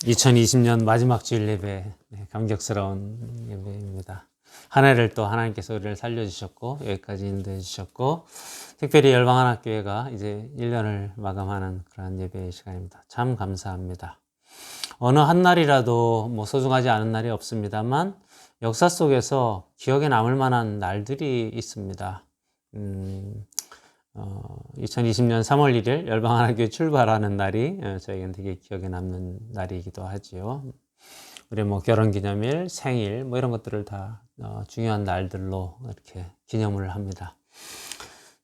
2020년 마지막 주일 예배, 감격스러운 예배입니다. 한 해를 또 하나님께서 우리를 살려주셨고 여기까지 인도해 주셨고, 특별히 열방하나교회가 이제 1년을 마감하는 그런 예배의 시간입니다. 참 감사합니다. 어느 한 날이라도 뭐 소중하지 않은 날이 없습니다만 역사 속에서 기억에 남을 만한 날들이 있습니다. 2020년 3월 1일 열방하나교회 출발하는 날이 저에게는 되게 기억에 남는 날이기도 하지요. 우리 뭐 결혼기념일, 생일 뭐 이런 것들을 다 중요한 날들로 이렇게 기념을 합니다.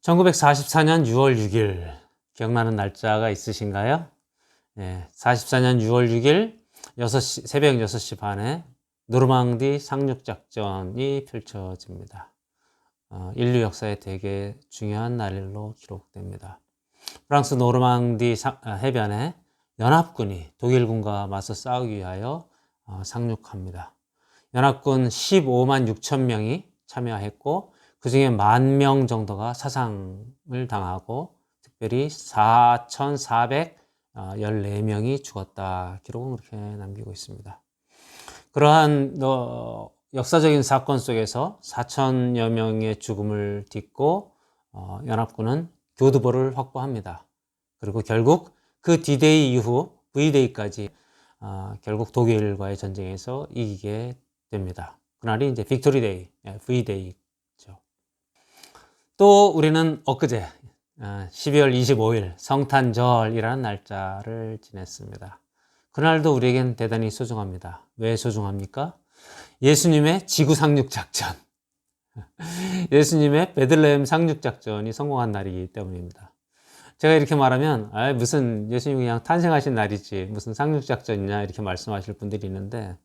1944년 6월 6일 기억나는 날짜가 있으신가요? 네, 44년 6월 6일 새벽 6시 반에 노르망디 상륙작전이 펼쳐집니다. 인류 역사에 되게 중요한 날로 기록됩니다. 프랑스 노르망디 해변에 연합군이 독일군과 맞서 싸우기 위하여 상륙합니다. 연합군 15만 6천 명이 참여했고 그 중에 10,000명 정도가 사상을 당하고 특별히 4,414명이 죽었다 기록은 그렇게 남기고 있습니다. 그러한 역사적인 사건 속에서 4,000여 명의 죽음을 딛고 연합군은 교두보를 확보합니다. 그리고 결국 그 D-Day 이후 V-Day까지 결국 독일과의 전쟁에서 이기게 됩니다. 그날이 이제 빅토리 데이, V-Day죠. 또 우리는 엊그제 12월 25일 성탄절이라는 날짜를 지냈습니다. 그날도 우리에겐 대단히 소중합니다. 왜 소중합니까? 예수님의 지구 상륙 작전, 예수님의 베들레헴 상륙 작전이 성공한 날이기 때문입니다. 제가 이렇게 말하면 무슨 예수님이 그냥 탄생하신 날이지 무슨 상륙 작전이냐 이렇게 말씀하실 분들이 있는데,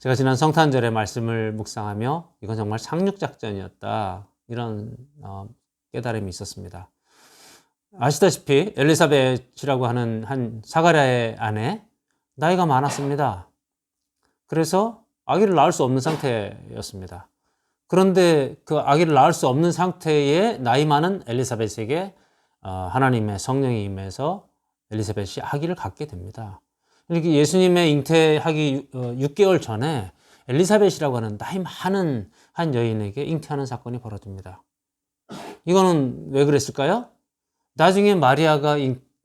제가 지난 성탄절에 말씀을 묵상하며 이건 정말 상륙 작전이었다 이런 깨달음이 있었습니다. 아시다시피 엘리사벳이라고 하는 한 사가랴의 아내, 나이가 많았습니다. 그래서 아기를 낳을 수 없는 상태였습니다. 그런데 그 아기를 낳을 수 없는 상태의 나이 많은 엘리사벳에게 하나님의 성령이 임해서 엘리사벳이 아기를 갖게 됩니다. 이렇게 예수님의 잉태하기 6개월 전에 엘리사벳이라고 하는 나이 많은 한 여인에게 잉태하는 사건이 벌어집니다. 이거는 왜 그랬을까요? 나중에 마리아가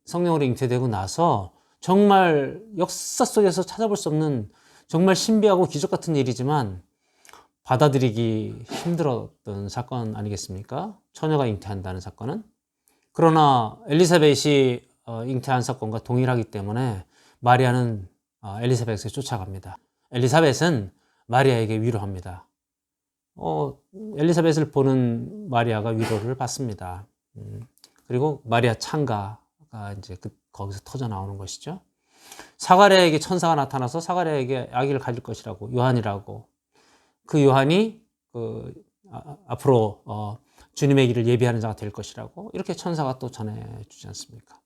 성령으로 잉태되고 나서 정말 역사 속에서 찾아볼 수 없는 정말 신비하고 기적 같은 일이지만 받아들이기 힘들었던 사건 아니겠습니까? 처녀가 잉태한다는 사건은. 그러나 엘리사벳이 잉태한 사건과 동일하기 때문에 마리아는 엘리사벳을 쫓아갑니다. 엘리사벳은 마리아에게 위로합니다. 엘리사벳을 보는 마리아가 위로를 받습니다. 그리고 마리아 창가가 이제 거기서 터져 나오는 것이죠. 사가랴에게 천사가 나타나서 사가랴에게 아기를 가질 것이라고, 요한이라고, 그 요한이 앞으로 주님의 길을 예비하는 자가 될 것이라고 이렇게 천사가 또 전해주지 않습니까?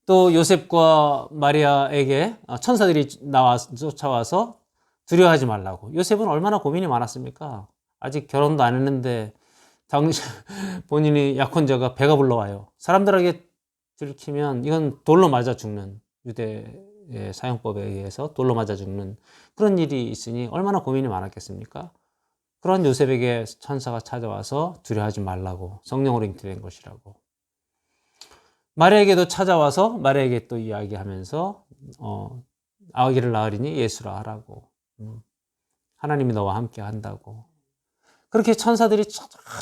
또 요셉과 마리아에게 천사들이 쫓아와서 두려워하지 말라고. 요셉은 얼마나 고민이 많았습니까? 아직 결혼도 안 했는데 본인이 약혼자가 배가 불러와요. 사람들에게 들키면 이건 돌로 맞아 죽는, 유대의 사형법에 의해서 돌로 맞아 죽는 그런 일이 있으니 얼마나 고민이 많았겠습니까? 그런 요셉에게 천사가 찾아와서 두려워하지 말라고, 성령으로 잉태된 것이라고. 마리아에게도 찾아와서 마리아에게 또 이야기하면서 아기를 낳으리니 예수라 하라고, 하나님이 너와 함께 한다고. 그렇게 천사들이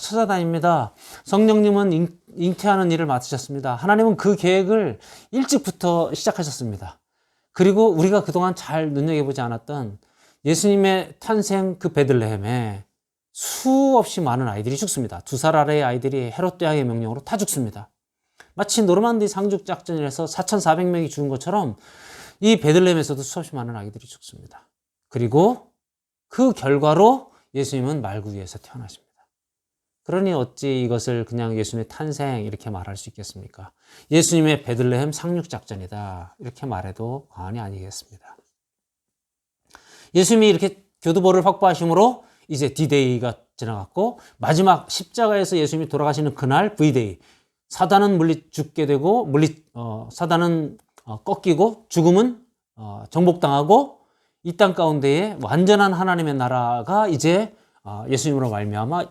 찾아다닙니다. 성령님은 잉태하는 일을 맡으셨습니다. 하나님은 그 계획을 일찍부터 시작하셨습니다. 그리고 우리가 그동안 잘 눈여겨보지 않았던 예수님의 탄생 그 베들레헴에 수없이 많은 아이들이 죽습니다. 2살 아래의 아이들이 헤롯 대왕의 명령으로 다 죽습니다. 마치 노르만디 상륙 작전이라서 4,400명이 죽은 것처럼 이 베들레헴에서도 수없이 많은 아이들이 죽습니다. 그리고 그 결과로 예수님은 말구 위에서 태어나십니다. 그러니 어찌 이것을 그냥 예수님의 탄생 이렇게 말할 수 있겠습니까? 예수님의 베들레헴 상륙 작전이다 이렇게 말해도 과언이 아니겠습니다. 예수님이 이렇게 교두보를 확보하심으로 이제 D-Day가 지나갔고, 마지막 십자가에서 예수님이 돌아가시는 그날 V-Day, 사단은 죽게 되고 사단은 꺾이고 죽음은 정복당하고 이 땅 가운데에 완전한 하나님의 나라가 이제 예수님으로 말미암아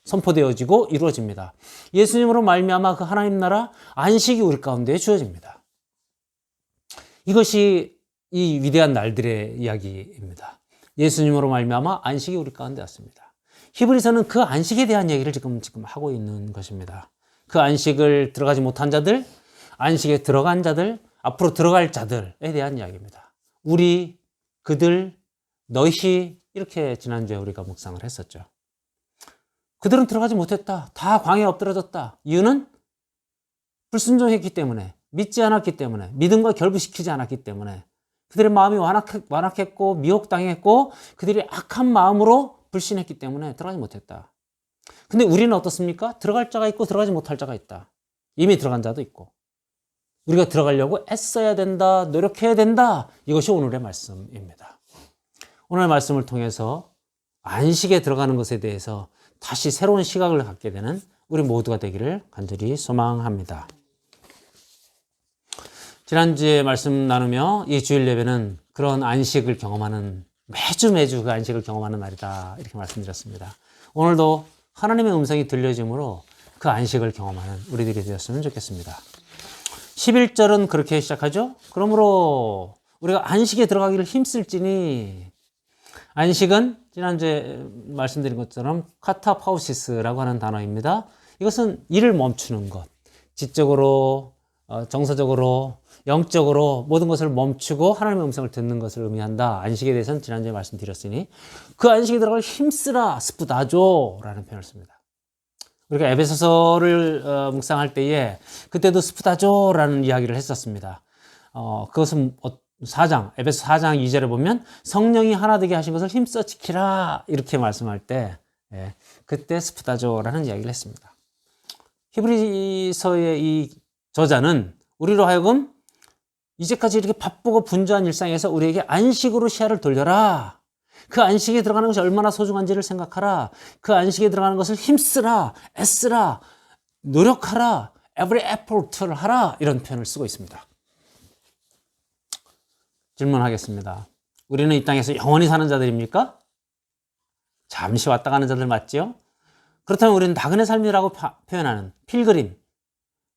선포되어지고 이루어집니다. 예수님으로 말미암아 그 하나님 나라 안식이 우리 가운데에 주어집니다. 이것이 이 위대한 날들의 이야기입니다. 예수님으로 말미암아 안식이 우리 가운데 왔습니다. 히브리서는 그 안식에 대한 얘기를 지금 하고 있는 것입니다. 그 안식을 들어가지 못한 자들, 안식에 들어간 자들, 앞으로 들어갈 자들에 대한 이야기입니다. 우리, 그들, 너희 이렇게 지난주에 우리가 묵상을 했었죠. 그들은 들어가지 못했다. 다 광야에 엎드러졌다. 이유는 불순종했기 때문에, 믿지 않았기 때문에, 믿음과 결부시키지 않았기 때문에 그들의 마음이 완악했고 미혹당했고 그들이 악한 마음으로 불신했기 때문에 들어가지 못했다. 근데 우리는 어떻습니까? 들어갈 자가 있고 들어가지 못할 자가 있다. 이미 들어간 자도 있고 우리가 들어가려고 애써야 된다, 노력해야 된다. 이것이 오늘의 말씀입니다. 오늘의 말씀을 통해서 안식에 들어가는 것에 대해서 다시 새로운 시각을 갖게 되는 우리 모두가 되기를 간절히 소망합니다. 지난주에 말씀 나누며 이 주일 예배는 그런 안식을 경험하는 매주 그 안식을 경험하는 날이다 이렇게 말씀드렸습니다. 오늘도 하나님의 음성이 들려짐으로 그 안식을 경험하는 우리들이 되었으면 좋겠습니다. 11절은 그렇게 시작하죠. 그러므로 우리가 안식에 들어가기를 힘쓸지니, 안식은 지난주에 말씀드린 것처럼 카타파우시스라고 하는 단어입니다. 이것은 일을 멈추는 것, 지적으로, 정서적으로, 영적으로 모든 것을 멈추고 하나님의 음성을 듣는 것을 의미한다. 안식에 대해서는 지난주에 말씀드렸으니 그 안식에 들어갈 힘쓰라 스푸다조라는 표현을 씁니다. 우리가 에베소서를 묵상할 때에 그때도 스푸다조라는 이야기를 했었습니다. 그것은 4장, 에베소 4장 2절에 보면 성령이 하나 되게 하신 것을 힘써 지키라 이렇게 말씀할 때 그때 스푸다조라는 이야기를 했습니다. 히브리서의 이 저자는 우리로 하여금 이제까지 이렇게 바쁘고 분주한 일상에서 우리에게 안식으로 시야를 돌려라. 그 안식에 들어가는 것이 얼마나 소중한지를 생각하라. 그 안식에 들어가는 것을 힘쓰라, 애쓰라, 노력하라, every effort를 하라. 이런 표현을 쓰고 있습니다. 질문하겠습니다. 우리는 이 땅에서 영원히 사는 자들입니까? 잠시 왔다 가는 자들 맞지요? 그렇다면 우리는 나그네 삶이라고 표현하는 필그림,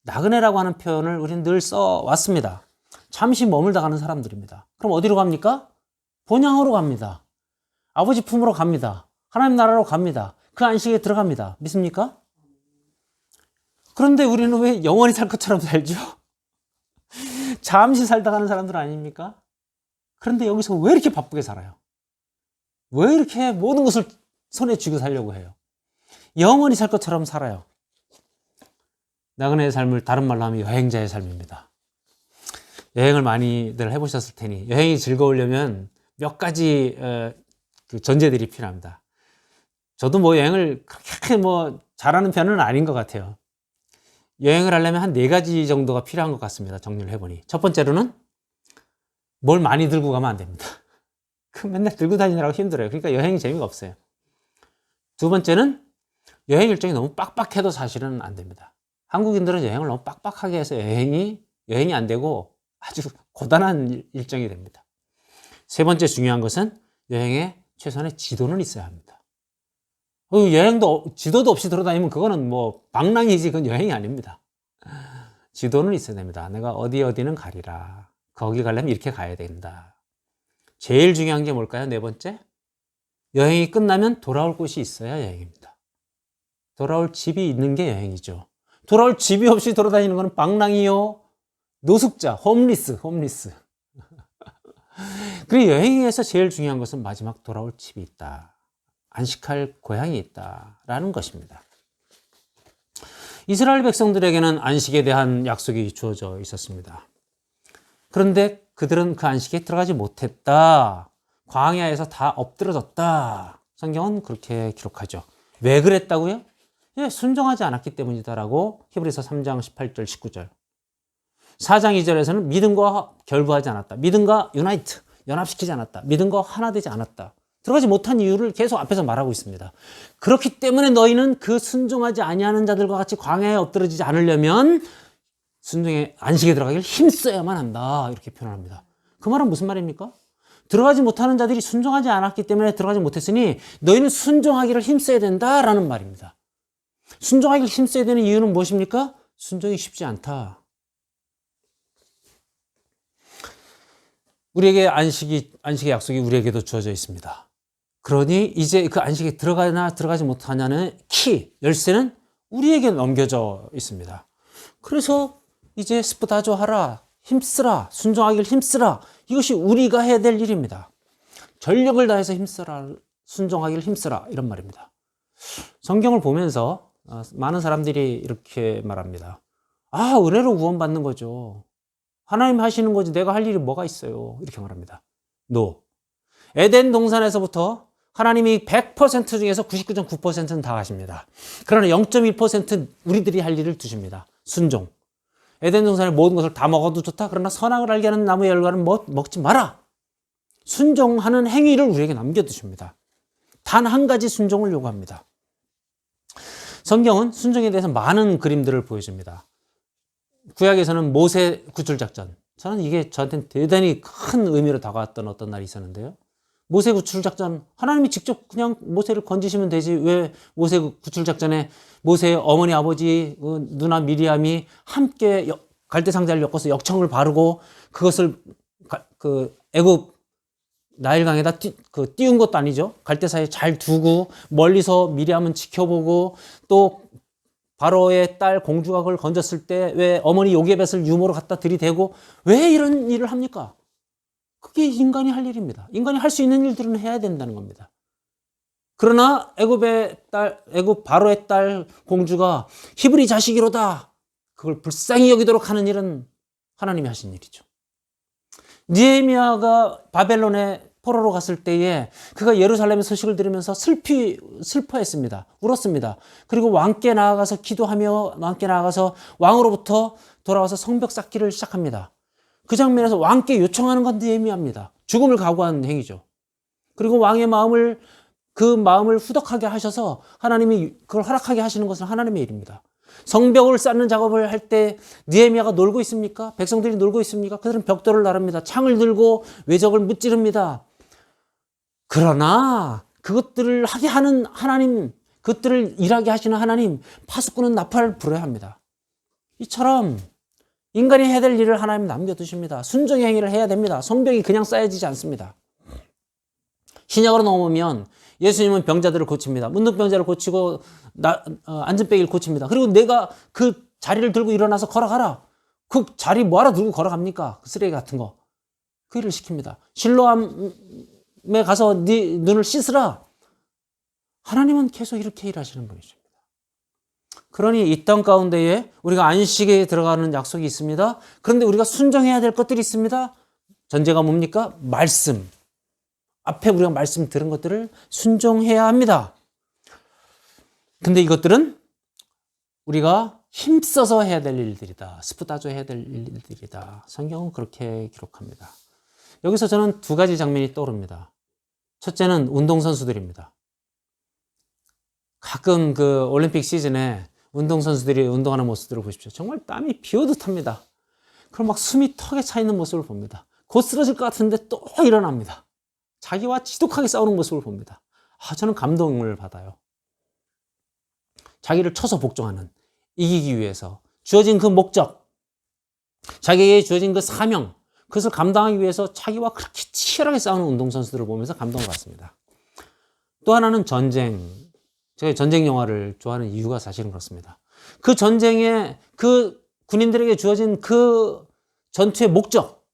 나그네라고 하는 표현을 우리는 늘 써왔습니다. 잠시 머물다 가는 사람들입니다. 그럼 어디로 갑니까? 본향으로 갑니다. 아버지 품으로 갑니다. 하나님 나라로 갑니다. 그 안식에 들어갑니다. 믿습니까? 그런데 우리는 왜 영원히 살 것처럼 살죠? 잠시 살다 가는 사람들 아닙니까? 그런데 여기서 왜 이렇게 바쁘게 살아요? 왜 이렇게 모든 것을 손에 쥐고 살려고 해요? 영원히 살 것처럼 살아요. 나그네의 삶을 다른 말로 하면 여행자의 삶입니다. 여행을 많이들 해보셨을 테니 여행이 즐거우려면 몇 가지 그 전제들이 필요합니다. 저도 뭐 여행을 그렇게 뭐 잘하는 편은 아닌 것 같아요. 여행을 하려면 한 4가지 정도가 필요한 것 같습니다. 정리를 해보니. 첫 번째로는 뭘 많이 들고 가면 안 됩니다. 그 맨날 들고 다니느라고 힘들어요. 그러니까 여행이 재미가 없어요. 두 번째는 여행 일정이 너무 빡빡해도 사실은 안 됩니다. 한국인들은 여행을 너무 빡빡하게 해서 여행이 안 되고 아주 고단한 일정이 됩니다. 세 번째 중요한 것은 여행에 최소한의 지도는 있어야 합니다. 여행도 지도도 없이 돌아다니면 그거는 뭐 방랑이지 그건 여행이 아닙니다. 지도는 있어야 됩니다. 내가 어디는 가리라. 거기 가려면 이렇게 가야 된다. 제일 중요한 게 뭘까요? 네 번째, 여행이 끝나면 돌아올 곳이 있어야 여행입니다. 돌아올 집이 있는 게 여행이죠. 돌아올 집이 없이 돌아다니는 것은 방랑이요, 노숙자, 홈리스. 그리고 여행에서 제일 중요한 것은 마지막 돌아올 집이 있다. 안식할 고향이 있다라는 것입니다. 이스라엘 백성들에게는 안식에 대한 약속이 주어져 있었습니다. 그런데 그들은 그 안식에 들어가지 못했다. 광야에서 다 엎드러졌다. 성경은 그렇게 기록하죠. 왜 그랬다고요? 순종하지 않았기 때문이다라고 히브리서 3장 18절 19절. 4장 2절에서는 믿음과 결부하지 않았다. 믿음과 연합시키지 않았다. 믿음과 하나 되지 않았다. 들어가지 못한 이유를 계속 앞에서 말하고 있습니다. 그렇기 때문에 너희는 그 순종하지 아니하는 자들과 같이 광야에 엎드러지지 않으려면 순종의 안식에 들어가기를 힘써야만 한다. 이렇게 표현합니다. 그 말은 무슨 말입니까? 들어가지 못하는 자들이 순종하지 않았기 때문에 들어가지 못했으니 너희는 순종하기를 힘써야 된다라는 말입니다. 순종하기를 힘써야 되는 이유는 무엇입니까? 순종이 쉽지 않다. 우리에게 안식의 약속이 우리에게도 주어져 있습니다. 그러니 이제 그 안식에 들어가나 들어가지 못하냐는 열쇠는 우리에게 넘겨져 있습니다. 그래서 이제 스푸다조 하라, 힘쓰라, 순종하기를 힘쓰라. 이것이 우리가 해야 될 일입니다. 전력을 다해서 힘쓰라, 순종하기를 힘쓰라 이런 말입니다. 성경을 보면서 많은 사람들이 이렇게 말합니다. 은혜로 구원받는 거죠. 하나님 하시는 거지 내가 할 일이 뭐가 있어요. 이렇게 말합니다. 에덴 동산에서부터 하나님이 100% 중에서 99.9%는 다 하십니다. 그러나 0.1% 우리들이 할 일을 두십니다. 순종. 에덴 동산의 모든 것을 다 먹어도 좋다. 그러나 선악을 알게 하는 나무의 열과는 먹지 마라. 순종하는 행위를 우리에게 남겨두십니다. 단 한 가지 순종을 요구합니다. 성경은 순종에 대해서 많은 그림들을 보여줍니다. 구약에서는 모세 구출작전. 저는 이게 저한테는 대단히 큰 의미로 다가왔던 어떤 날이 있었는데요. 모세 구출작전, 하나님이 직접 그냥 모세를 건지시면 되지 왜 모세 구출작전에 모세의 어머니 아버지 누나 미리암이 함께 갈대상자를 엮어서 역청을 바르고 그것을 애굽 나일강에다 띄운 것도 아니죠. 갈대사에 잘 두고 멀리서 미리암은 지켜보고 또 바로의 딸 공주가 그걸 건졌을 때 왜 어머니 요게벳을 유모로 갖다 들이대고 왜 이런 일을 합니까? 그게 인간이 할 일입니다. 인간이 할 수 있는 일들은 해야 된다는 겁니다. 그러나 애굽 바로의 딸 공주가 히브리 자식이로다. 그걸 불쌍히 여기도록 하는 일은 하나님이 하신 일이죠. 느헤미야가 바벨론에 포로로 갔을 때에 그가 예루살렘의 소식을 들으면서 슬퍼했습니다. 울었습니다. 그리고 왕께 나아가서 기도하며 왕께 나아가서 왕으로부터 돌아와서 성벽 쌓기를 시작합니다. 그 장면에서 왕께 요청하는 건 느헤미야입니다. 죽음을 각오한 행위죠. 그리고 왕의 마음을 후덕하게 하셔서 하나님이 그걸 허락하게 하시는 것은 하나님의 일입니다. 성벽을 쌓는 작업을 할 때 느헤미야가 놀고 있습니까? 백성들이 놀고 있습니까? 그들은 벽돌을 나릅니다. 창을 들고 외적을 무찌릅니다. 그러나 그것들을 하게 하는 하나님, 그것들을 일하게 하시는 하나님, 파수꾼은 나팔을 불어야 합니다. 이처럼 인간이 해야 될 일을 하나님 남겨두십니다. 순종의 행위를 해야 됩니다. 성벽이 그냥 쌓여지지 않습니다. 신약으로 넘어오면 예수님은 병자들을 고칩니다. 문둥병자를 고치고 안진뱅이를 고칩니다. 그리고 내가 그 자리를 들고 일어나서 걸어가라. 그 자리 뭐하러 들고 걸어갑니까? 그 쓰레기 같은 거. 그 일을 시킵니다. 실로암에 가서 네 눈을 씻으라. 하나님은 계속 이렇게 일하시는 분이십니다. 그러니 이 땅 가운데에 우리가 안식에 들어가는 약속이 있습니다. 그런데 우리가 순종해야 될 것들이 있습니다. 전제가 뭡니까? 말씀. 앞에 우리가 말씀 들은 것들을 순종해야 합니다. 근데 이것들은 우리가 힘써서 해야 될 일들이다. 스푸다조 해야 될 일들이다. 성경은 그렇게 기록합니다. 여기서 저는 두 가지 장면이 떠오릅니다. 첫째는 운동선수들입니다. 가끔 그 올림픽 시즌에 운동선수들이 운동하는 모습들을 보십시오. 정말 땀이 비오듯 합니다. 그럼 막 숨이 턱에 차 있는 모습을 봅니다. 곧 쓰러질 것 같은데 또 일어납니다. 자기와 지독하게 싸우는 모습을 봅니다. 저는 감동을 받아요. 자기를 쳐서 복종하는, 이기기 위해서 주어진 그 목적, 자기에게 주어진 그 사명, 그것을 감당하기 위해서 자기와 그렇게 치열하게 싸우는 운동선수들을 보면서 감동을 받습니다. 또 하나는 전쟁. 제가 전쟁 영화를 좋아하는 이유가 사실은 그렇습니다. 그 전쟁에 그 군인들에게 주어진 그 전투의 목적,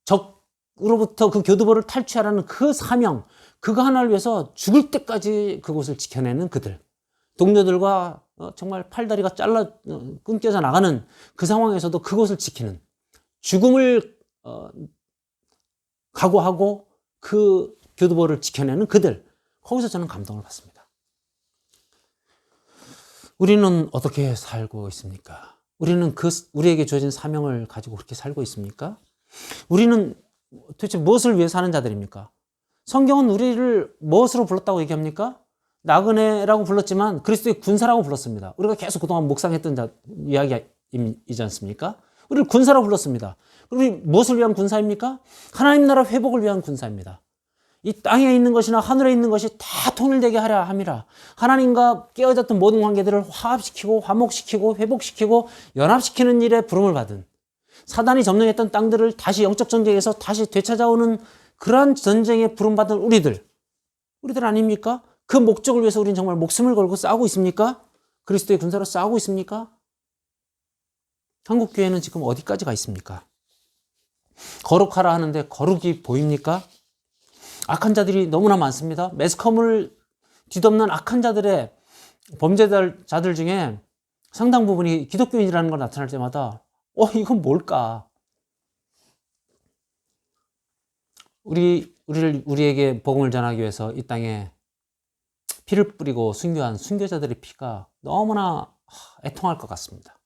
적으로부터 그 교두보를 탈취하라는 그 사명, 그거 하나를 위해서 죽을 때까지 그곳을 지켜내는 그들, 동료들과 정말 팔다리가 끊겨져 나가는 그 상황에서도 그곳을 지키는, 죽음을 각오하고 그 교두보를 지켜내는 그들, 거기서 저는 감동을 받습니다. 우리는 어떻게 살고 있습니까? 우리는 우리에게 주어진 사명을 가지고 그렇게 살고 있습니까? 우리는 도대체 무엇을 위해 사는 자들입니까? 성경은 우리를 무엇으로 불렀다고 얘기합니까? 나그네라고 불렀지만 그리스도의 군사라고 불렀습니다. 우리가 계속 그동안 묵상했던 이야기이지 않습니까? 우리를 군사로 불렀습니다. 우리 무엇을 위한 군사입니까? 하나님 나라 회복을 위한 군사입니다. 이 땅에 있는 것이나 하늘에 있는 것이 다 통일되게 하려 함이라. 하나님과 깨어졌던 모든 관계들을 화합시키고 화목시키고 회복시키고 연합시키는 일에 부름을 받은, 사단이 점령했던 땅들을 다시 영적 전쟁에서 다시 되찾아오는 그러한 전쟁에 부름받은 우리들 아닙니까? 그 목적을 위해서 우리는 정말 목숨을 걸고 싸우고 있습니까? 그리스도의 군사로 싸우고 있습니까? 한국교회는 지금 어디까지 가 있습니까? 거룩하라 하는데 거룩이 보입니까? 악한 자들이 너무나 많습니다. 매스컴을 뒤덮는 악한 자들의 범죄자들 중에 상당 부분이 기독교인이라는 걸 나타날 때마다 이건 뭘까? 우리에게 복음을 전하기 위해서 이 땅에 피를 뿌리고 순교한 순교자들의 피가 너무나 애통할 것 같습니다.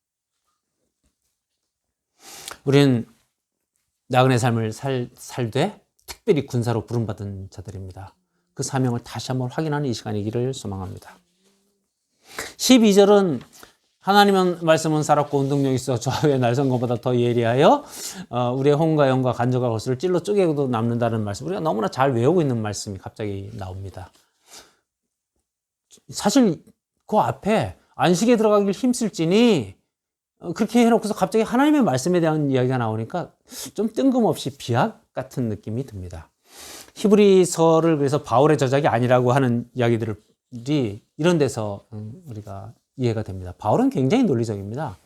우리는 나그네 삶을 살되 특별히 군사로 부름받은 자들입니다. 그 사명을 다시 한번 확인하는 이 시간이기를 소망합니다. 12절은 하나님은 말씀은 살았고 운동력이 있어 좌우의 날선 것보다 더 예리하여 우리의 혼과 영과 간절과 골수를 찔러 쪼개고도 남는다는 말씀, 우리가 너무나 잘 외우고 있는 말씀이 갑자기 나옵니다. 사실 그 앞에 안식에 들어가길 힘쓸지니 그렇게 해놓고서 갑자기 하나님의 말씀에 대한 이야기가 나오니까 좀 뜬금없이 비약 같은 느낌이 듭니다. 히브리서를 그래서 바울의 저작이 아니라고 하는 이야기들이 이런 데서 우리가 이해가 됩니다. 바울은 굉장히 논리적입니다.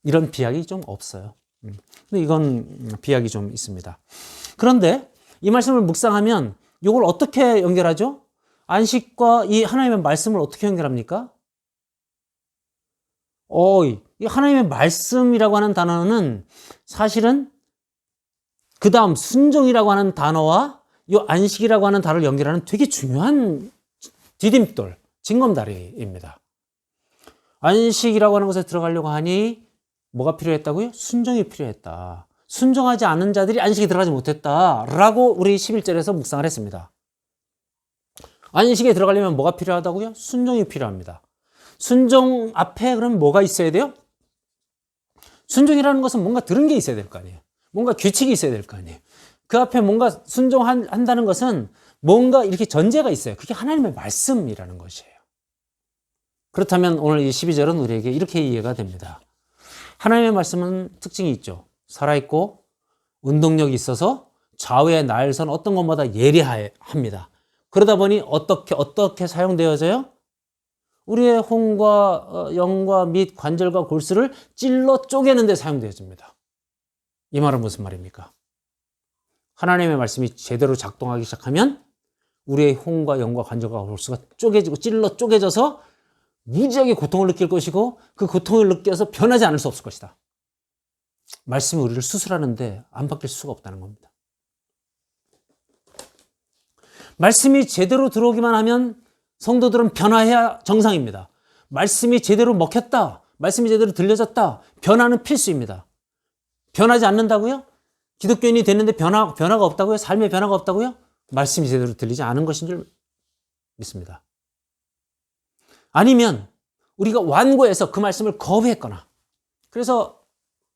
이런 비약이 좀 없어요. 근데 이건 비약이 좀 있습니다. 그런데 이 말씀을 묵상하면 이걸 어떻게 연결하죠? 안식과 이 하나님의 말씀을 어떻게 연결합니까? 이 하나님의 말씀이라고 하는 단어는 사실은 그 다음 순종이라고 하는 단어와 이 안식이라고 하는 단어를 연결하는 되게 중요한 디딤돌, 징검다리입니다. 안식이라고 하는 것에 들어가려고 하니 뭐가 필요했다고요? 순종이 필요했다. 순종하지 않은 자들이 안식에 들어가지 못했다라고 우리 11절에서 묵상을 했습니다. 안식에 들어가려면 뭐가 필요하다고요? 순종이 필요합니다. 순종 앞에 그럼 뭐가 있어야 돼요? 순종이라는 것은 뭔가 들은 게 있어야 될 거 아니에요. 뭔가 규칙이 있어야 될 거 아니에요. 그 앞에 뭔가 순종한다는 것은 뭔가 이렇게 전제가 있어요. 그게 하나님의 말씀이라는 것이에요. 그렇다면 오늘 이 12절은 우리에게 이렇게 이해가 됩니다. 하나님의 말씀은 특징이 있죠. 살아있고 운동력이 있어서 좌우의 날선 어떤 것보다 예리합니다. 그러다 보니 어떻게 사용되어져요? 우리의 혼과 영과 및 관절과 골수를 찔러 쪼개는 데 사용되어집니다. 이 말은 무슨 말입니까? 하나님의 말씀이 제대로 작동하기 시작하면 우리의 혼과 영과 관절과 골수가 쪼개지고 찔러 쪼개져서 무지하게 고통을 느낄 것이고 그 고통을 느껴서 변하지 않을 수 없을 것이다. 말씀이 우리를 수술하는데 안 바뀔 수가 없다는 겁니다. 말씀이 제대로 들어오기만 하면 성도들은 변화해야 정상입니다. 말씀이 제대로 먹혔다, 말씀이 제대로 들려졌다, 변화는 필수입니다. 변하지 않는다고요? 기독교인이 됐는데 변화가 없다고요? 삶의 변화가 없다고요? 말씀이 제대로 들리지 않은 것인 줄 믿습니다. 아니면 우리가 완고해서 그 말씀을 거부했거나, 그래서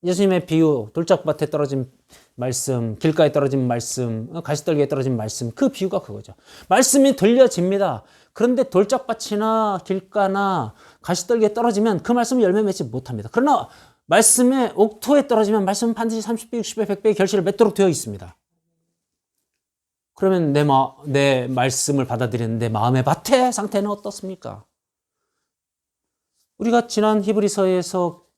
예수님의 비유, 돌짝밭에 떨어진 말씀, 길가에 떨어진 말씀, 가시떨기에 떨어진 말씀, 그 비유가 그거죠. 말씀이 들려집니다. 그런데 돌짝밭이나 길가나 가시떨기에 떨어지면 그 말씀은 열매 맺지 못합니다. 그러나 말씀의 옥토에 떨어지면 말씀은 반드시 30배, 60배, 100배의 결실을 맺도록 되어 있습니다. 그러면 내 말씀을 받아들이는 내 마음의 밭의 상태는 어떻습니까? 우리가 지난 히브리서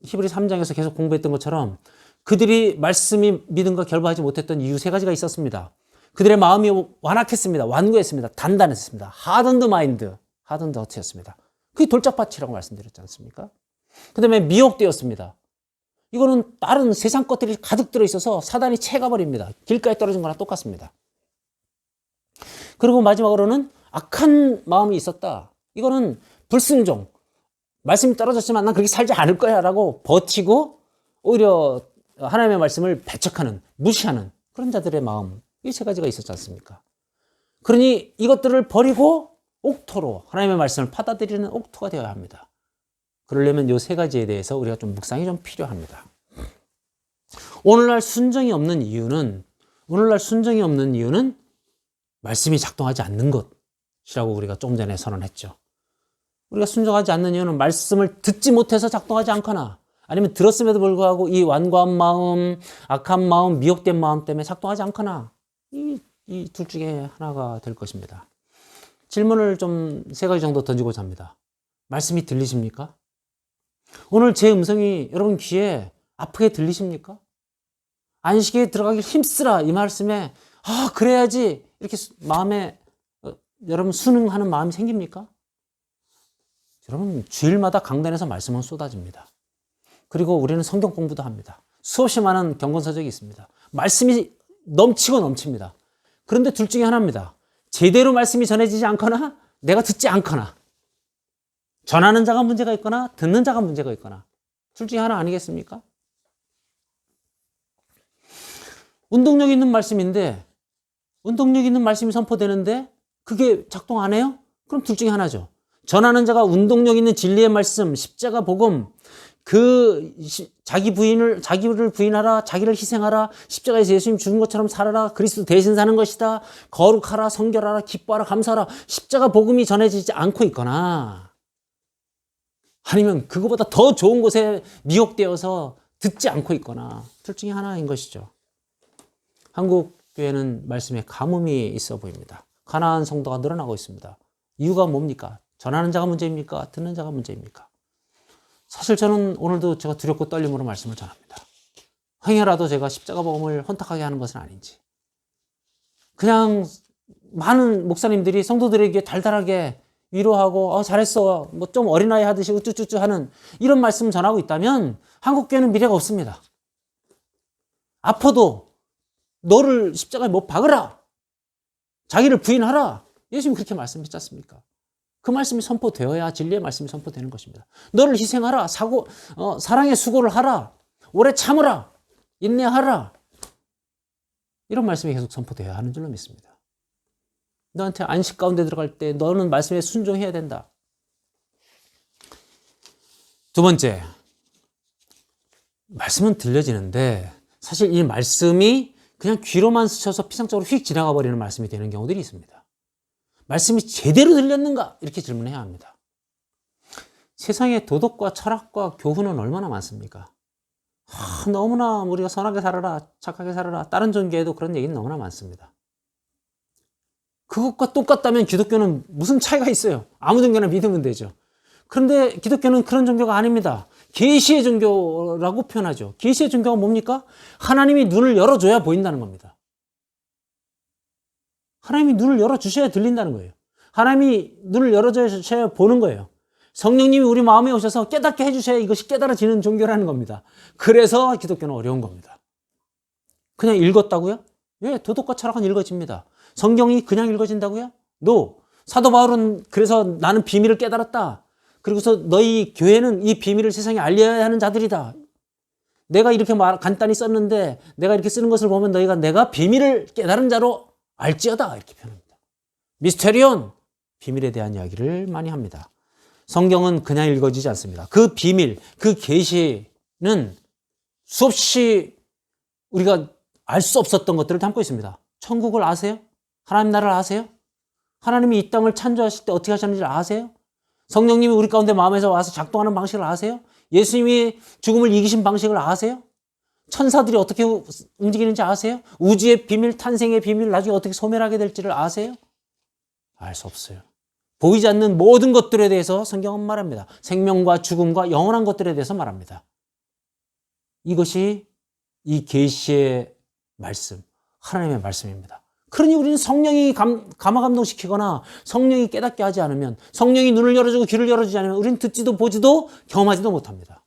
3장에서 계속 공부했던 것처럼 그들이 말씀이 믿음과 결부하지 못했던 이유 3가지가 있었습니다. 그들의 마음이 완악했습니다. 완고했습니다. 단단했습니다. hardened mind, hardened heart였습니다. 그게 돌짝밭이라고 말씀드렸지 않습니까? 그 다음에 미혹되었습니다. 이거는 다른 세상 것들이 가득 들어있어서 사단이 채가버립니다. 길가에 떨어진 거나 똑같습니다. 그리고 마지막으로는 악한 마음이 있었다. 이거는 불순종. 말씀이 떨어졌지만 난 그렇게 살지 않을 거야 라고 버티고 오히려 하나님의 말씀을 배척하는, 무시하는 그런 자들의 마음, 이 3가지가 있었지 않습니까? 그러니 이것들을 버리고 옥토로 하나님의 말씀을 받아들이는 옥토가 되어야 합니다. 그러려면 이 3가지에 대해서 우리가 좀 묵상이 좀 필요합니다. 오늘날 순정이 없는 이유는 말씀이 작동하지 않는 것이라고 우리가 조금 전에 선언했죠. 우리가 순종하지 않는 이유는 말씀을 듣지 못해서 작동하지 않거나 아니면 들었음에도 불구하고 이 완고한 마음, 악한 마음, 미혹된 마음 때문에 작동하지 않거나 이 둘 중에 하나가 될 것입니다. 질문을 좀 3가지 정도 던지고자 합니다. 말씀이 들리십니까? 오늘 제 음성이 여러분 귀에 아프게 들리십니까? 안식에 들어가길 힘쓰라 이 말씀에 그래야지 이렇게 마음에 여러분 순응하는 마음이 생깁니까? 여러분 주일마다 강단에서 말씀은 쏟아집니다. 그리고 우리는 성경 공부도 합니다. 수없이 많은 경건서적이 있습니다. 말씀이 넘치고 넘칩니다. 그런데 둘 중에 하나입니다. 제대로 말씀이 전해지지 않거나 내가 듣지 않거나 전하는 자가 문제가 있거나 듣는 자가 문제가 있거나 둘 중에 하나 아니겠습니까? 운동력 있는 말씀인데 운동력 있는 말씀이 선포되는데 그게 작동 안 해요? 그럼 둘 중에 하나죠. 전하는 자가 운동력 있는 진리의 말씀, 십자가 복음, 자기를 부인하라, 자기를 희생하라, 십자가에서 예수님 죽은 것처럼 살아라, 그리스도 대신 사는 것이다, 거룩하라, 성결하라, 기뻐하라, 감사하라, 십자가 복음이 전해지지 않고 있거나 아니면 그거보다 더 좋은 곳에 미혹되어서 듣지 않고 있거나 둘 중에 하나인 것이죠. 한국 교회는 말씀에 가뭄이 있어 보입니다. 가난한 성도가 늘어나고 있습니다. 이유가 뭡니까? 전하는 자가 문제입니까? 듣는 자가 문제입니까? 사실 저는 오늘도 제가 두렵고 떨림으로 말씀을 전합니다. 행여라도 제가 십자가 복음을 혼탁하게 하는 것은 아닌지. 그냥 많은 목사님들이 성도들에게 달달하게 위로하고 잘했어, 뭐 좀 어린아이 하듯이 우쭈쭈쭈 하는 이런 말씀 전하고 있다면 한국 교회는 미래가 없습니다. 아파도 너를 십자가에 못 박으라, 자기를 부인하라, 예수님 그렇게 말씀하셨지 않습니까? 그 말씀이 선포되어야 진리의 말씀이 선포되는 것입니다. 너를 희생하라, 사랑의 수고를 하라, 오래 참으라, 인내하라, 이런 말씀이 계속 선포되어야 하는 줄로 믿습니다. 너한테 안식 가운데 들어갈 때 너는 말씀에 순종해야 된다. 두 번째, 말씀은 들려지는데 사실 이 말씀이 그냥 귀로만 스쳐서 피상적으로 휙 지나가 버리는 말씀이 되는 경우들이 있습니다. 말씀이 제대로 들렸는가? 이렇게 질문해야 합니다. 세상에 도덕과 철학과 교훈은 얼마나 많습니까? 너무나 우리가 선하게 살아라, 착하게 살아라, 다른 종교에도 그런 얘기는 너무나 많습니다. 그것과 똑같다면 기독교는 무슨 차이가 있어요? 아무 종교나 믿으면 되죠. 그런데 기독교는 그런 종교가 아닙니다. 계시의 종교라고 표현하죠. 계시의 종교가 뭡니까? 하나님이 눈을 열어줘야 보인다는 겁니다. 하나님이 눈을 열어주셔야 들린다는 거예요. 하나님이 눈을 열어주셔야 보는 거예요. 성령님이 우리 마음에 오셔서 깨닫게 해주셔야 이것이 깨달아지는 종교라는 겁니다. 그래서 기독교는 어려운 겁니다. 그냥 읽었다고요? 예, 도덕과 철학은 읽어집니다. 성경이 그냥 읽어진다고요? No. 사도 바울은 그래서 나는 비밀을 깨달았다. 그리고서 너희 교회는 이 비밀을 세상에 알려야 하는 자들이다. 내가 이렇게 간단히 썼는데 내가 이렇게 쓰는 것을 보면 너희가 내가 비밀을 깨달은 자로 알지어다 이렇게 표현합니다. 미스테리온, 비밀에 대한 이야기를 많이 합니다. 성경은 그냥 읽어지지 않습니다. 그 비밀, 그 계시는 수없이 우리가 알 수 없었던 것들을 담고 있습니다. 천국을 아세요? 하나님 나라를 아세요? 하나님이 이 땅을 창조하실 때 어떻게 하셨는지 아세요? 성령님이 우리 가운데 마음에서 와서 작동하는 방식을 아세요? 예수님이 죽음을 이기신 방식을 아세요? 천사들이 어떻게 움직이는지 아세요? 우주의 비밀, 탄생의 비밀, 나중에 어떻게 소멸하게 될지를 아세요? 알 수 없어요. 보이지 않는 모든 것들에 대해서 성경은 말합니다. 생명과 죽음과 영원한 것들에 대해서 말합니다. 이것이 이 계시의 말씀, 하나님의 말씀입니다. 그러니 우리는 성령이 감화감동시키거나 성령이 깨닫게 하지 않으면, 성령이 눈을 열어주고 귀를 열어주지 않으면 우리는 듣지도 보지도 경험하지도 못합니다.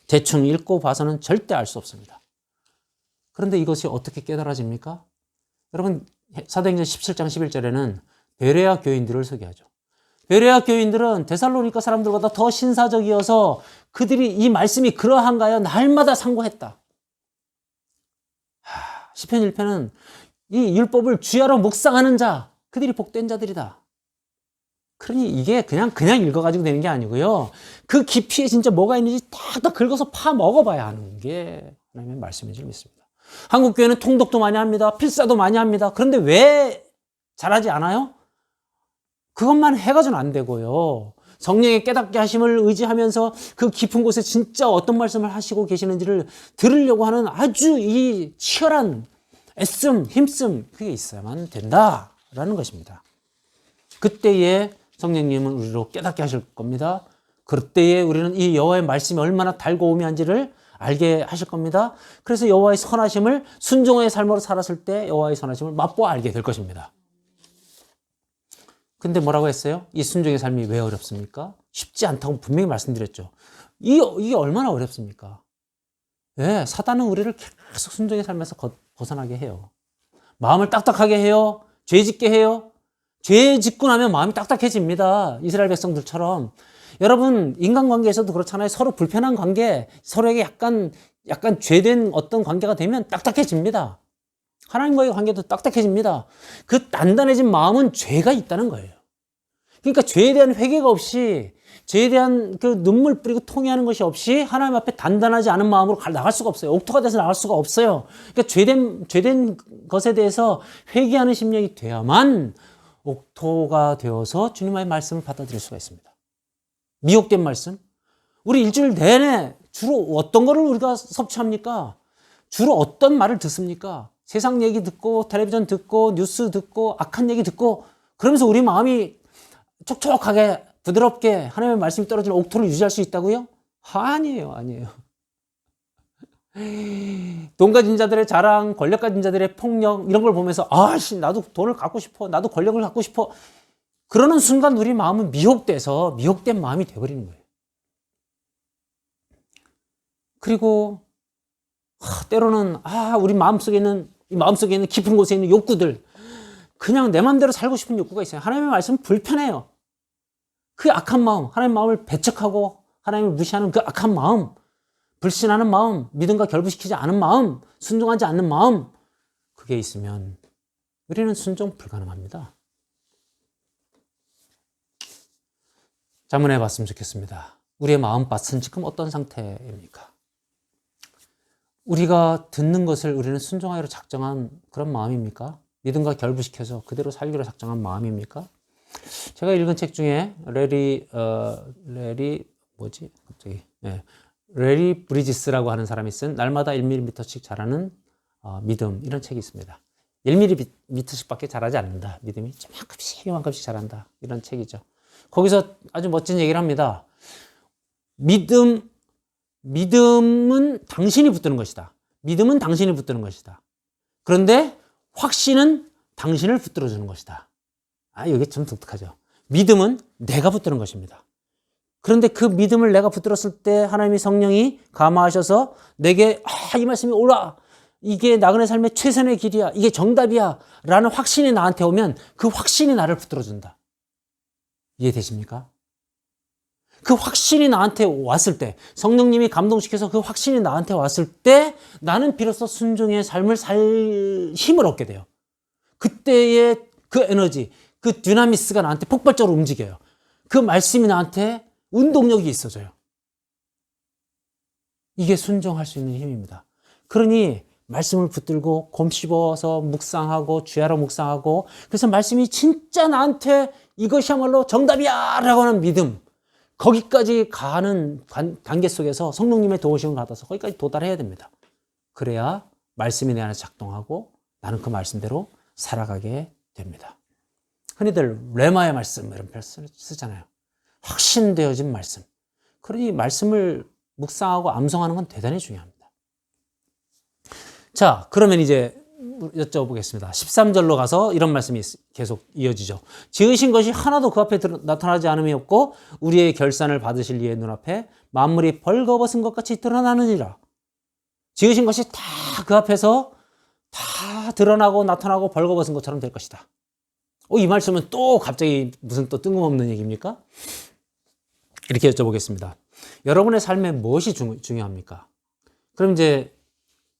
대충 읽고 봐서는 절대 알 수 없습니다. 그런데 이것이 어떻게 깨달아집니까? 여러분, 사도행전 17장 11절에는 베레아 교인들을 소개하죠. 베레아 교인들은 데살로니가 사람들보다 더 신사적이어서 그들이 이 말씀이 그러한가요? 날마다 상고했다. 시편 1편은 이 율법을 주야로 묵상하는 자, 그들이 복된 자들이다. 그러니 이게 그냥 읽어가지고 되는 게 아니고요. 그 깊이에 진짜 뭐가 있는지 딱 긁어서 파 먹어봐야 하는 게 하나님의 말씀인 줄 믿습니다. 한국 교회는 통독도 많이 합니다. 필사도 많이 합니다. 그런데 왜 잘하지 않아요? 그것만 해가지고는 안 되고요. 성령의 깨닫게 하심을 의지하면서 그 깊은 곳에 진짜 어떤 말씀을 하시고 계시는지를 들으려고 하는 아주 이 치열한 애씀, 힘씀, 그게 있어야만 된다라는 것입니다. 그때에 성령님은 우리로 깨닫게 하실 겁니다. 그때에 우리는 이 여호와의 말씀이 얼마나 달고 오묘한지를 알게 하실 겁니다. 그래서 여호와의 선하심을 순종의 삶으로 살았을 때 여호와의 선하심을 맛보아 알게 될 것입니다. 근데 뭐라고 했어요? 이 순종의 삶이 왜 어렵습니까? 쉽지 않다고 분명히 말씀드렸죠. 이게 얼마나 어렵습니까? 예, 사단은 우리를 계속 순종의 삶에서 벗어나게 해요. 마음을 딱딱하게 해요. 죄 짓게 해요. 죄 짓고 나면 마음이 딱딱해집니다. 이스라엘 백성들처럼. 여러분, 인간관계에서도 그렇잖아요. 서로 불편한 관계, 서로에게 약간 죄된 어떤 관계가 되면 딱딱해집니다. 하나님과의 관계도 딱딱해집니다. 그 단단해진 마음은 죄가 있다는 거예요. 그러니까 죄에 대한 회개가 없이, 죄에 대한 그 눈물 뿌리고 통회하는 것이 없이 하나님 앞에 단단하지 않은 마음으로 나갈 수가 없어요. 옥토가 돼서 나갈 수가 없어요. 그러니까 죄된 것에 대해서 회개하는 심령이 돼야만 옥토가 되어서 주님의 말씀을 받아들일 수가 있습니다. 미혹된 말씀. 우리 일주일 내내 주로 어떤 거를 우리가 섭취합니까? 주로 어떤 말을 듣습니까? 세상 얘기 듣고 텔레비전 듣고 뉴스 듣고 악한 얘기 듣고 그러면서 우리 마음이 촉촉하게 부드럽게 하나님의 말씀이 떨어지는 옥토를 유지할 수 있다고요? 아니에요. 돈 가진 자들의 자랑, 권력 가진 자들의 폭력 이런 걸 보면서 나도 돈을 갖고 싶어. 나도 권력을 갖고 싶어. 그러는 순간 우리 마음은 미혹돼서 미혹된 마음이 되어버리는 거예요. 그리고 때로는 우리 마음속에 있는 깊은 곳에 있는 욕구들, 그냥 내 마음대로 살고 싶은 욕구가 있어요. 하나님의 말씀은 불편해요. 그 악한 마음, 하나님의 마음을 배척하고 하나님을 무시하는 그 악한 마음, 불신하는 마음, 믿음과 결부시키지 않은 마음, 순종하지 않는 마음, 그게 있으면 우리는 순종 불가능합니다. 자문해 봤으면 좋겠습니다. 우리의 마음밭은 지금 어떤 상태입니까? 우리가 듣는 것을 우리는 순종하기로 작정한 그런 마음입니까? 믿음과 결부시켜서 그대로 살기로 작정한 마음입니까? 제가 읽은 책 중에 레리 브리지스라고 하는 사람이 쓴 날마다 1mm씩 자라는 믿음, 이런 책이 있습니다. 1mm씩 밖에 자라지 않는다. 믿음이 조금씩 자란다. 이런 책이죠. 거기서 아주 멋진 얘기를 합니다. 믿음은 당신이 붙드는 것이다. 믿음은 당신이 붙드는 것이다. 그런데 확신은 당신을 붙들어 주는 것이다. 이게 좀 독특하죠. 믿음은 내가 붙드는 것입니다. 그런데 그 믿음을 내가 붙들었을 때 하나님의 성령이 감화하셔서 내게 이 말씀이 옳아. 이게 나그네 삶의 최선의 길이야. 이게 정답이야. 라는 확신이 나한테 오면 그 확신이 나를 붙들어 준다. 이해되십니까? 그 확신이 나한테 왔을 때, 성령님이 감동시켜서 그 확신이 나한테 왔을 때 나는 비로소 순종의 삶을 살 힘을 얻게 돼요. 그때의 그 에너지, 그 디나미스가 나한테 폭발적으로 움직여요. 그 말씀이 나한테 운동력이 있어져요. 이게 순종할 수 있는 힘입니다. 그러니 말씀을 붙들고 곰씹어서 묵상하고 주야로 묵상하고, 그래서 말씀이 진짜 나한테 이것이야말로 정답이야 라고 하는 믿음, 거기까지 가는 단계 속에서 성령님의 도우심을 받아서 거기까지 도달해야 됩니다. 그래야 말씀이 내 안에 작동하고 나는 그 말씀대로 살아가게 됩니다. 흔히들 레마의 말씀 이런 표현 쓰잖아요. 확신되어진 말씀. 그러니 말씀을 묵상하고 암송하는 건 대단히 중요합니다. 자, 그러면 이제 여쭤보겠습니다. 13절로 가서 이런 말씀이 계속 이어지죠. 지으신 것이 하나도 그 앞에 나타나지 않음이 없고 우리의 결산을 받으실 이의 눈앞에 만물이 벌거벗은 것 같이 드러나느니라. 지으신 것이 다 그 앞에서 다 드러나고 나타나고 벌거벗은 것처럼 될 것이다. 이 말씀은 또 갑자기 무슨 또 뜬금없는 얘기입니까? 이렇게 여쭤보겠습니다. 여러분의 삶에 무엇이 중요합니까? 그럼 이제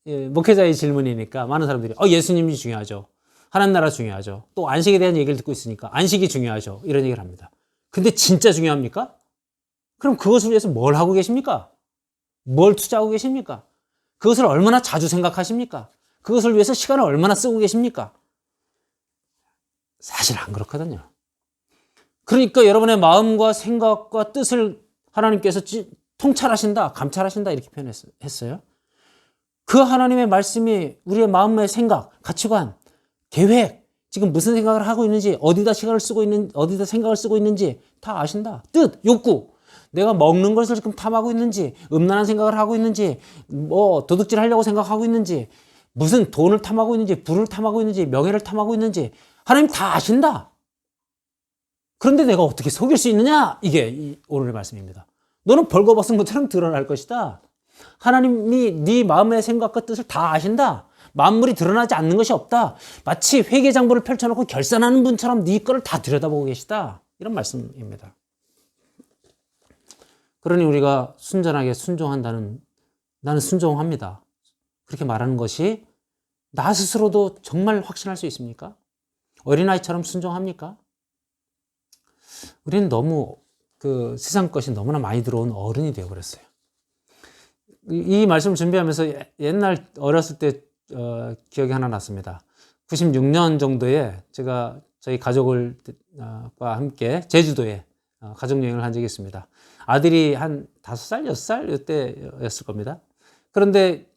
목회자의 질문이니까 많은 사람들이 예수님이 중요하죠. 하나님 나라 중요하죠. 또 안식에 대한 얘기를 듣고 있으니까 안식이 중요하죠. 이런 얘기를 합니다. 근데 진짜 중요합니까? 그럼 그것을 위해서 뭘 하고 계십니까? 뭘 투자하고 계십니까? 그것을 얼마나 자주 생각하십니까? 그것을 위해서 시간을 얼마나 쓰고 계십니까? 사실 안 그렇거든요. 그러니까 여러분의 마음과 생각과 뜻을 하나님께서 통찰하신다, 감찰하신다 이렇게 표현했어요. 그 하나님의 말씀이 우리의 마음의 생각, 가치관, 계획, 지금 무슨 생각을 하고 있는지, 어디다 시간을 쓰고 있는, 어디다 생각을 쓰고 있는지 다 아신다. 뜻, 욕구, 내가 먹는 것을 지금 탐하고 있는지, 음란한 생각을 하고 있는지, 뭐 도둑질 하려고 생각하고 있는지, 무슨 돈을 탐하고 있는지, 부를 탐하고 있는지, 명예를 탐하고 있는지 하나님 다 아신다. 그런데 내가 어떻게 속일 수 있느냐? 이게 오늘의 말씀입니다. 너는 벌거벗은 것처럼 드러날 것이다. 하나님이 네 마음의 생각과 뜻을 다 아신다. 만물이 드러나지 않는 것이 없다. 마치 회계장부를 펼쳐놓고 결산하는 분처럼 네 거를 다 들여다보고 계시다. 이런 말씀입니다. 그러니 우리가 순전하게 순종한다는, 나는 순종합니다, 그렇게 말하는 것이 나 스스로도 정말 확신할 수 있습니까? 어린아이처럼 순종합니까? 우리는 너무 그 세상 것이 너무나 많이 들어온 어른이 되어버렸어요. 이 말씀을 준비하면서 옛날 어렸을 때 기억이 하나 났습니다. 96년 정도에 제가 저희 가족과 함께 제주도에 가족여행을 한 적이 있습니다. 아들이 한 5살, 6살 이때였을 겁니다. 그런데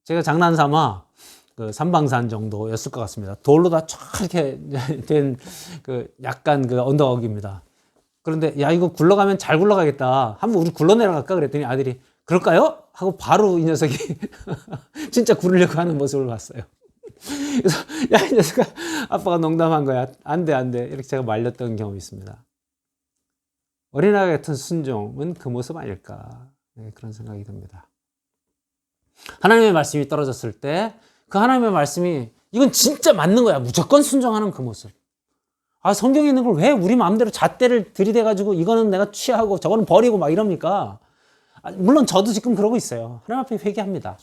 제가 장난삼아 그 삼방산 정도였을 것 같습니다. 돌로 다 쫙 이렇게 된 그 약간 그 언덕입니다. 그런데 야, 이거 굴러가면 잘 굴러가겠다. 한번 우리 굴러 내려갈까 그랬더니 아들이 그럴까요? 하고 바로 이 녀석이 진짜 굴으려고 하는 모습을 봤어요. 그래서 야, 이 녀석아, 아빠가 농담한 거야. 안 돼, 안 돼. 이렇게 제가 말렸던 경험이 있습니다. 어린아이 같은 순종은 그 모습 아닐까. 네, 그런 생각이 듭니다. 하나님의 말씀이 떨어졌을 때 그 하나님의 말씀이 이건 진짜 맞는 거야. 무조건 순종하는 그 모습. 아, 성경에 있는 걸 왜 우리 마음대로 잣대를 들이대가지고 이거는 내가 취하고 저거는 버리고 막 이럽니까? 물론 저도 지금 그러고 있어요. 하나님 앞에 회개합니다.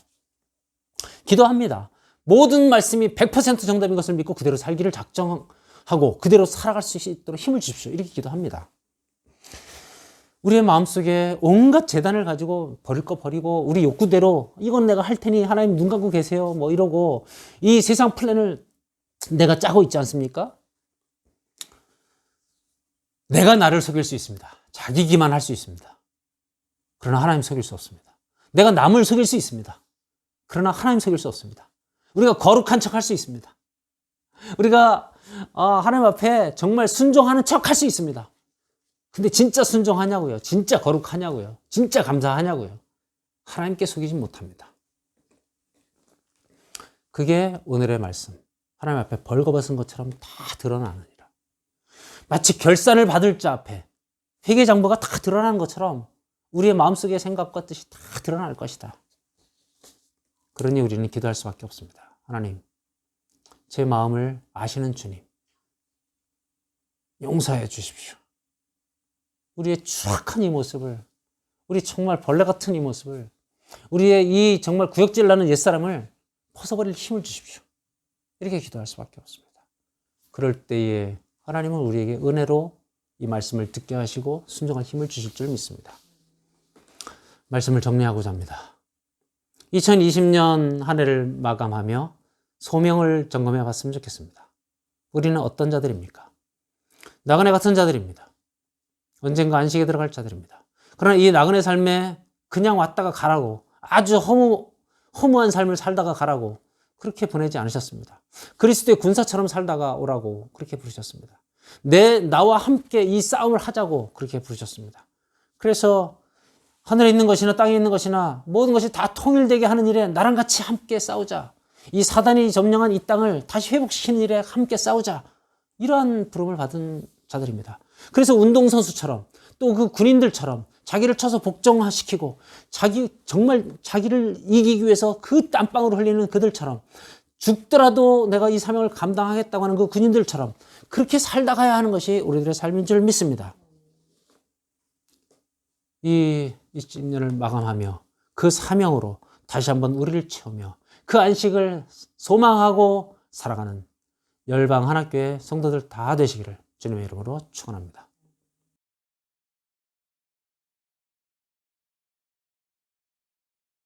기도합니다. 모든 말씀이 100% 정답인 것을 믿고 그대로 살기를 작정하고 그대로 살아갈 수 있도록 힘을 주십시오. 이렇게 기도합니다. 우리의 마음속에 온갖 재단을 가지고 버릴 거 버리고 우리 욕구대로 이건 내가 할 테니 하나님 눈 감고 계세요 뭐 이러고 이 세상 플랜을 내가 짜고 있지 않습니까? 내가 나를 속일 수 있습니다. 자기 기만할 수 있습니다. 그러나 하나님 속일 수 없습니다. 내가 남을 속일 수 있습니다. 그러나 하나님 속일 수 없습니다. 우리가 거룩한 척 할 수 있습니다. 우리가 하나님 앞에 정말 순종하는 척 할 수 있습니다. 근데 진짜 순종하냐고요? 진짜 거룩하냐고요? 진짜 감사하냐고요? 하나님께 속이지 못합니다. 그게 오늘의 말씀. 하나님 앞에 벌거벗은 것처럼 다 드러나느니라. 마치 결산을 받을 자 앞에 회계장부가 다 드러나는 것처럼 우리의 마음속의 생각과 뜻이 다 드러날 것이다. 그러니 우리는 기도할 수밖에 없습니다. 하나님, 제 마음을 아시는 주님, 용서해 주십시오. 우리의 추악한 이 모습을, 우리 정말 벌레 같은 이 모습을, 우리의 이 정말 구역질 나는 옛사람을 벗어버릴 힘을 주십시오. 이렇게 기도할 수밖에 없습니다. 그럴 때에 하나님은 우리에게 은혜로 이 말씀을 듣게 하시고 순종할 힘을 주실 줄 믿습니다. 말씀을 정리하고자 합니다. 2020년 한 해를 마감하며 소명을 점검해 봤으면 좋겠습니다. 우리는 어떤 자들입니까? 나그네 같은 자들입니다. 언젠가 안식에 들어갈 자들입니다. 그러나 이 나그네 삶에 그냥 왔다가 가라고, 아주 허무한 삶을 살다가 가라고 그렇게 보내지 않으셨습니다. 그리스도의 군사처럼 살다가 오라고 그렇게 부르셨습니다. 나와 함께 이 싸움을 하자고 그렇게 부르셨습니다. 그래서 하늘에 있는 것이나 땅에 있는 것이나 모든 것이 다 통일되게 하는 일에 나랑 같이 함께 싸우자. 이 사단이 점령한 이 땅을 다시 회복시키는 일에 함께 싸우자. 이러한 부름을 받은 자들입니다. 그래서 운동선수처럼 또 그 군인들처럼 자기를 쳐서 복종시키고 정말 자기를 이기기 위해서 그 땀방울을 흘리는 그들처럼 죽더라도 내가 이 사명을 감당하겠다고 하는 그 군인들처럼 그렇게 살다 가야 하는 것이 우리들의 삶인 줄 믿습니다. 이 20년을 마감하며 그 사명으로 다시 한번 우리를 채우며 그 안식을 소망하고 살아가는 열방 한학교의 성도들 다 되시기를 주님의 이름으로 축원합니다.